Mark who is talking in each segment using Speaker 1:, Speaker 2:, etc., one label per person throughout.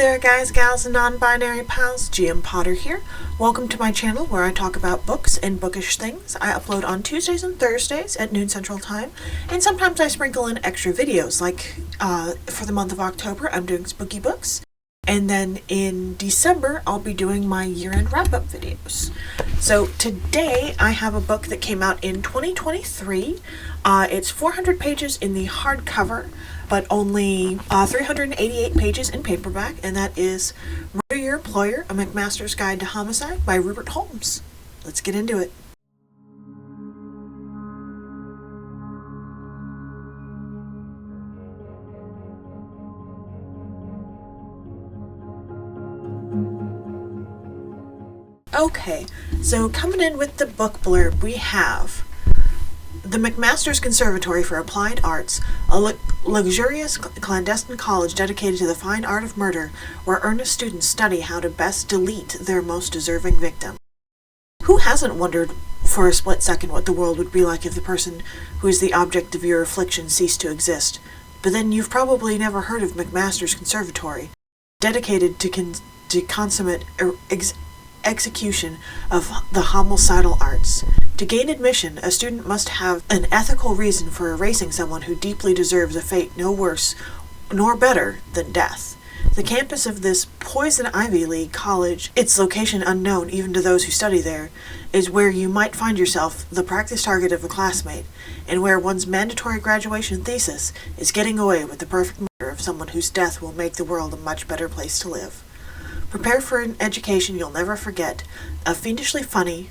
Speaker 1: there guys, gals, and non-binary pals, GM Potter here. Welcome to my channel where I talk about books and bookish things. I upload on Tuesdays and Thursdays at noon Central Time, and sometimes I sprinkle in extra videos, like for the month of October I'm doing spooky books, and then in December I'll be doing my year-end wrap-up videos. So today I have a book that came out in 2023. It's 400 pages in the hardcover, but only 388 pages in paperback, and that is Murder Your Employer, A McMaster's Guide to Homicide by Rupert Holmes. Let's get into it. Okay, so coming in with the book blurb, we have the McMaster's Conservatory for Applied Arts, a luxurious clandestine college dedicated to the fine art of murder, where earnest students study how to best delete their most deserving victim. Who hasn't wondered for a split second what the world would be like if the person who is the object of your affliction ceased to exist? But then you've probably never heard of McMaster's Conservatory, dedicated to consummate execution of the homicidal arts. To gain admission, a student must have an ethical reason for erasing someone who deeply deserves a fate no worse nor better than death. The campus of this Poison Ivy League college, its location unknown even to those who study there, is where you might find yourself the practice target of a classmate, and where one's mandatory graduation thesis is getting away with the perfect murder of someone whose death will make the world a much better place to live. Prepare for an education you'll never forget, a fiendishly funny,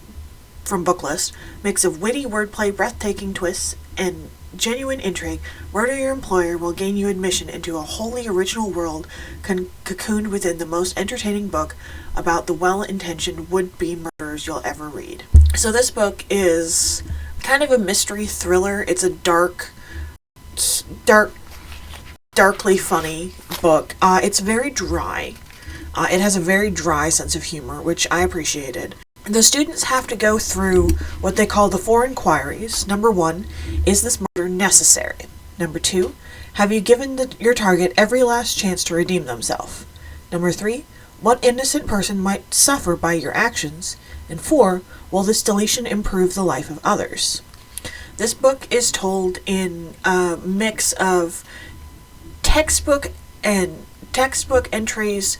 Speaker 1: from Booklist, mix of witty wordplay, breathtaking twists, and genuine intrigue. Murder Your Employer will gain you admission into a wholly original world cocooned within the most entertaining book about the well-intentioned would-be murderers you'll ever read. So this book is kind of a mystery thriller. It's a darkly funny book. It's very dry. It has a very dry sense of humor, which I appreciated. The students have to go through what they call the 4 inquiries. Number 1, is this murder necessary? Number 2, have you given your target every last chance to redeem themselves? Number 3, what innocent person might suffer by your actions? And 4, will this deletion improve the life of others? This book is told in a mix of textbook entries,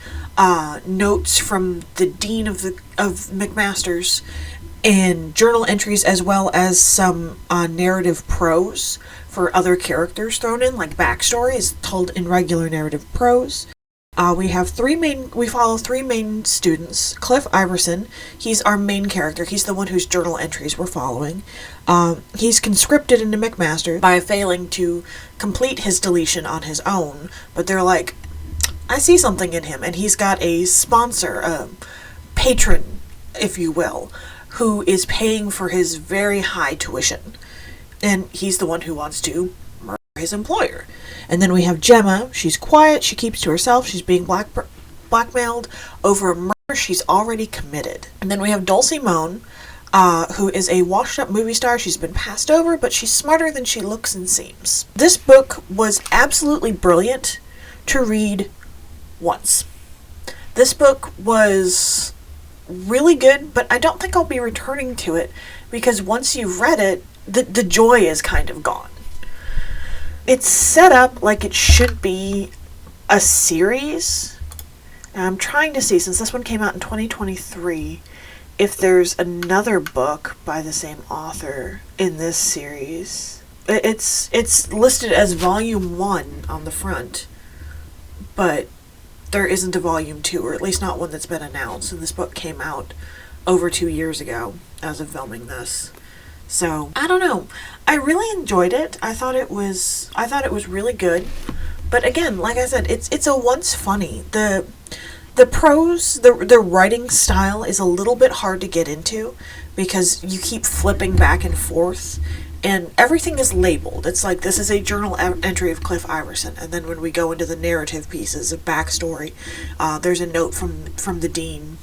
Speaker 1: notes from the dean of McMaster's, and journal entries, as well as some narrative prose for other characters thrown in, like backstory is told in regular narrative prose. We follow 3 main students. Cliff Iverson, he's our main character. He's the one whose journal entries we're following. He's conscripted into McMaster by failing to complete his deletion on his own, but they're like, I see something in him, and he's got a sponsor, a patron, if you will, who is paying for his very high tuition, and he's the one who wants to murder his employer. And then we have Gemma. She's quiet, she keeps to herself, she's being blackmailed over a murder she's already committed. And then we have Dulcie Moan, who is a washed-up movie star. She's been passed over, but she's smarter than she looks and seems. This book was absolutely brilliant to read once. This book was really good, but I don't think I'll be returning to it, because once you've read it, the joy is kind of gone. It's set up like it should be a series. Now I'm trying to see, since this one came out in 2023, if there's another book by the same author in this series. It's listed as Volume 1 on the front, but there isn't a Volume 2, or at least not one that's been announced, and this book came out over 2 years ago as of filming this. So, I don't know. I really enjoyed it. I thought it was really good. But again, like I said, it's a once funny. The prose, the writing style is a little bit hard to get into, because you keep flipping back and forth, and everything is labeled. It's like, this is a journal entry of Cliff Iverson, and then when we go into the narrative pieces of backstory, there's a note from the dean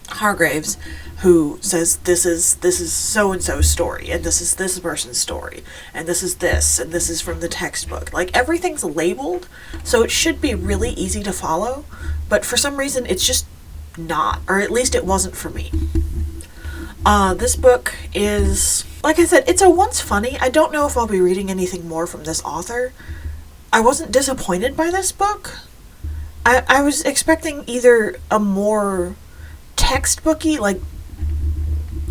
Speaker 1: Hargraves, who says this is so and so's story, and this is this person's story, and this is this, and this is from the textbook. Like, everything's labeled, so it should be really easy to follow, but for some reason it's just not, or at least it wasn't for me. This book is, like I said, it's a once funny. I don't know if I'll be reading anything more from this author. I wasn't disappointed by this book. I was expecting either a more textbooky, like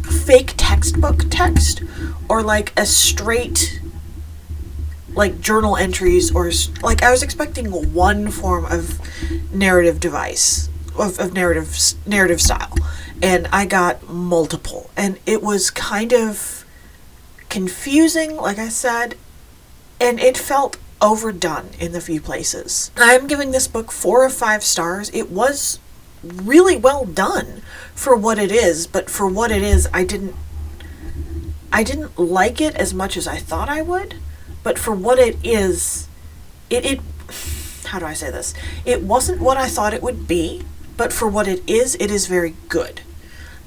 Speaker 1: fake textbook text, or like a straight, like journal entries, or like I was expecting one form of narrative device, of narrative style, and I got multiple, and it was kind of confusing, like I said, and it felt overdone in a few places. I'm giving this book 4 of 5 stars. It was really well done for what it is, but for what it is, I didn't like it as much as I thought I would. But for what it is, it how do I say this? It wasn't what I thought it would be, but for what it is very good.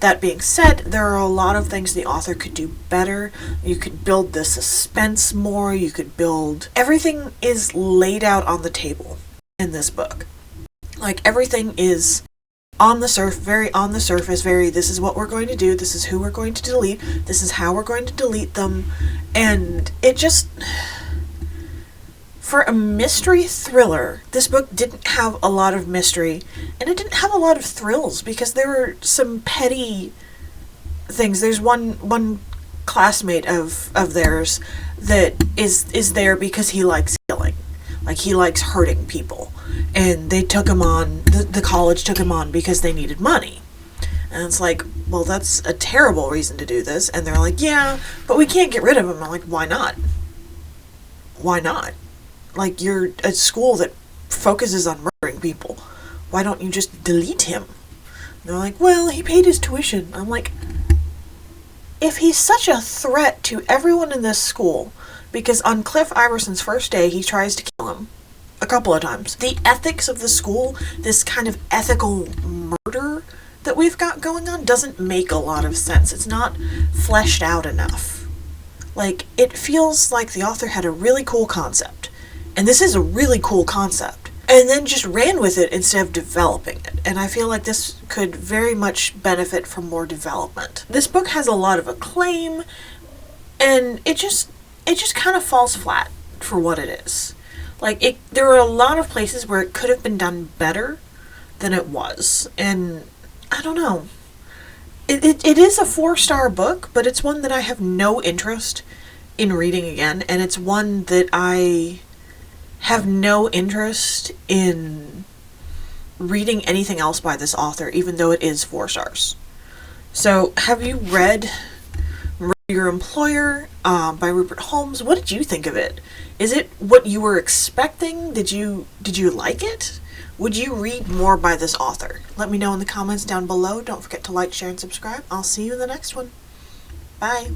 Speaker 1: That being said, there are a lot of things the author could do better. You could build the suspense more, you could build... Everything is laid out on the table in this book. Like, everything is on the surface, very, this is what we're going to do, this is who we're going to delete, this is how we're going to delete them, and it just... For a mystery thriller, this book didn't have a lot of mystery, and it didn't have a lot of thrills, because there were some petty things. There's one classmate of theirs that is there because he likes killing. Like, he likes hurting people. And they took him on, the college took him on because they needed money. And it's like, well, that's a terrible reason to do this. And they're like, yeah, but we can't get rid of him. I'm like, why not? Why not? Like, you're a school that focuses on murdering people. Why don't you just delete him? And they're like, well, he paid his tuition. I'm like, if he's such a threat to everyone in this school, because on Cliff Iverson's first day, he tries to kill him a couple of times. The ethics of the school, this kind of ethical murder that we've got going on, doesn't make a lot of sense. It's not fleshed out enough. Like, it feels like the author had a really cool concept. And this is a really cool concept. And then just ran with it instead of developing it. And I feel like this could very much benefit from more development. This book has a lot of acclaim, and it just kind of falls flat for what it is. Like, there are a lot of places where it could have been done better than it was. And I don't know. It is a 4-star book, but it's one that I have no interest in reading again. And it's one that I have no interest in reading anything else by this author, even though it is 4 stars. So, have you read Murder Your Employer by Rupert Holmes? What did you think of it? Is it what you were expecting? Did you like it? Would you read more by this author? Let me know in the comments down below. Don't forget to like, share, and subscribe. I'll see you in the next one. Bye.